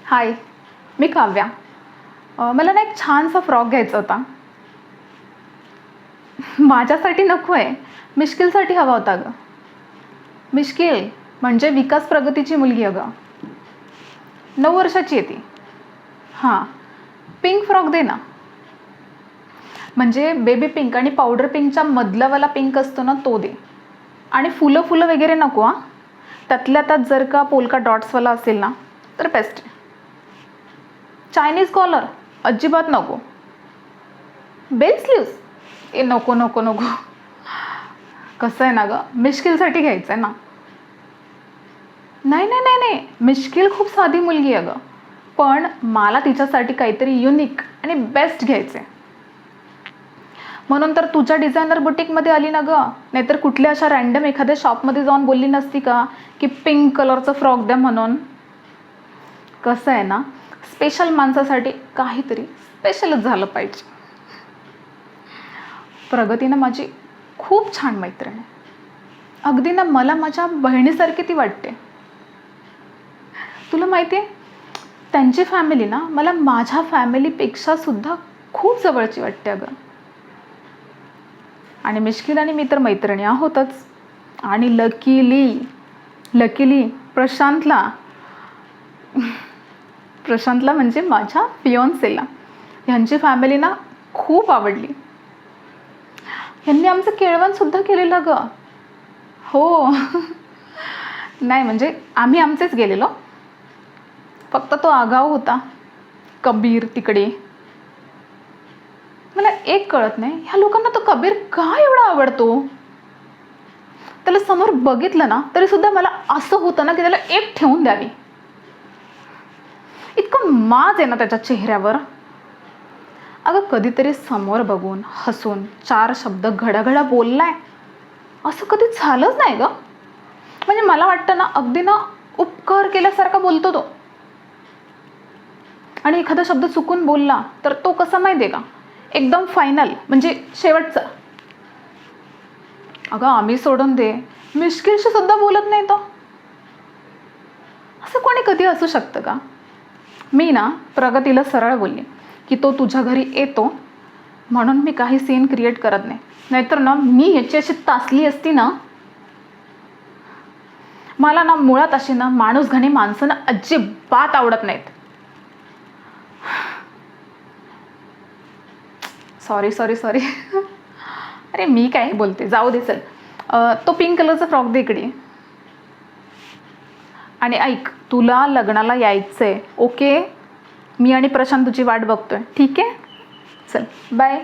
हाय, मी काव्या. मला ना एक छानसा फ्रॉक घ्यायचा होता. माझ्यासाठी नको आहे, मिश्किलसाठी हवा होता अगं. मिश्किल म्हणजे विकास प्रगतीची मुलगी अगं. 9 वर्षाची आहे ती. हां, पिंक फ्रॉक दे ना. म्हणजे बेबी पिंक आणि पावडर पिंकच्या मधलावाला पिंक असतो ना, तो दे. आणि फुलं फुलं वगैरे नको हां. त्यातल्या त्यात जर का पोलका डॉट्सवाला असेल ना तर बेस्ट आहे. चायनीज कॉलर अजिबात नको. बेल स्लीव्स ए नको नको नको. कसं आहे ना गं, मिश्किलसाठी घ्यायचं आहे ना. नाही नाही नाही नाही, मिश्किल खूप साधी मुलगी आहे गं, पण मला तिच्यासाठी काहीतरी युनिक आणि बेस्ट घ्यायचं आहे. म्हणून तर तुझ्या डिझायनर बुटीकमध्ये आली ना गं, नाहीतर कुठल्या अशा रँडम एखाद्या शॉपमध्ये जाऊन बोलली नसती का की पिंक कलरचं फ्रॉक द्या म्हणून. कसं आहे ना, स्पेशल माणसासाठी काहीतरी स्पेशलच झालं पाहिजे. प्रगतीनं माझी खूप छान मैत्रीण आहे. अगदी ना मला माझ्या बहिणीसारखी ती वाटते. तुला माहिती आहे, त्यांची फॅमिली ना मला माझ्या फॅमिलीपेक्षा सुद्धा खूप जवळची वाटते अगं. आणि मिश्किल आणि मी तर मैत्रिणी आहोतच. आणि लकीली प्रशांतला म्हणजे माझ्या फियोन्सेला ह्यांची फॅमिली ना खूप आवडली. ह्यांनी आमचं केळवणसुद्धा केलेलं गं. हो. नाही म्हणजे आम्ही आमचेच गेलेलो, फक्त तो आगाऊ होता कबीर तिकडे. मला एक कळत नाही, ह्या लोकांना तो कबीर का एवढा आवडतो. त्याला समोर बघितलं ना तरी सुद्धा मला असं होतं ना की त्याला एक ठेवून द्यावी. इतकं माज आहे ना त्याच्या चेहऱ्यावर. अगं कधीतरी समोर बघून हसून 4 शब्द घडाघडा बोललाय असं कधी झालंच नाही गं. म्हणजे मला वाटतं ना अगदी ना उपकार केल्यासारखा बोलतो तो. आणि एखादा शब्द चुकून बोलला तर तो कसा माहिती आहे का, एकदम फायनल म्हणजे शेवटचा. अगं आम्ही सोडून दे, मिश्किलशी सुद्धा बोलत नाही तो. असं कोणी कधी असू शकतं का. मी ना प्रगतीला सरळ बोलली की तो तुझ्या घरी येतो म्हणून मी काही सीन क्रिएट करत नाही, नाहीतर ना मी ह्याची अशी तासली असती ना. मला ना मुळात अशी ना माणूसघाणी माणसं ना अजिबात आवडत नाहीत. Sorry sorry sorry. अरे मी काय बोलते, जाऊ दे चल. तो पिंक कलरचा फ्रॉक दे इकडे. आणि ऐक, तुला लग्नाला यायचंय ओके. मी आणि प्रशांत तुझी वाट बघतोय, ठीक आहे. चल बाय.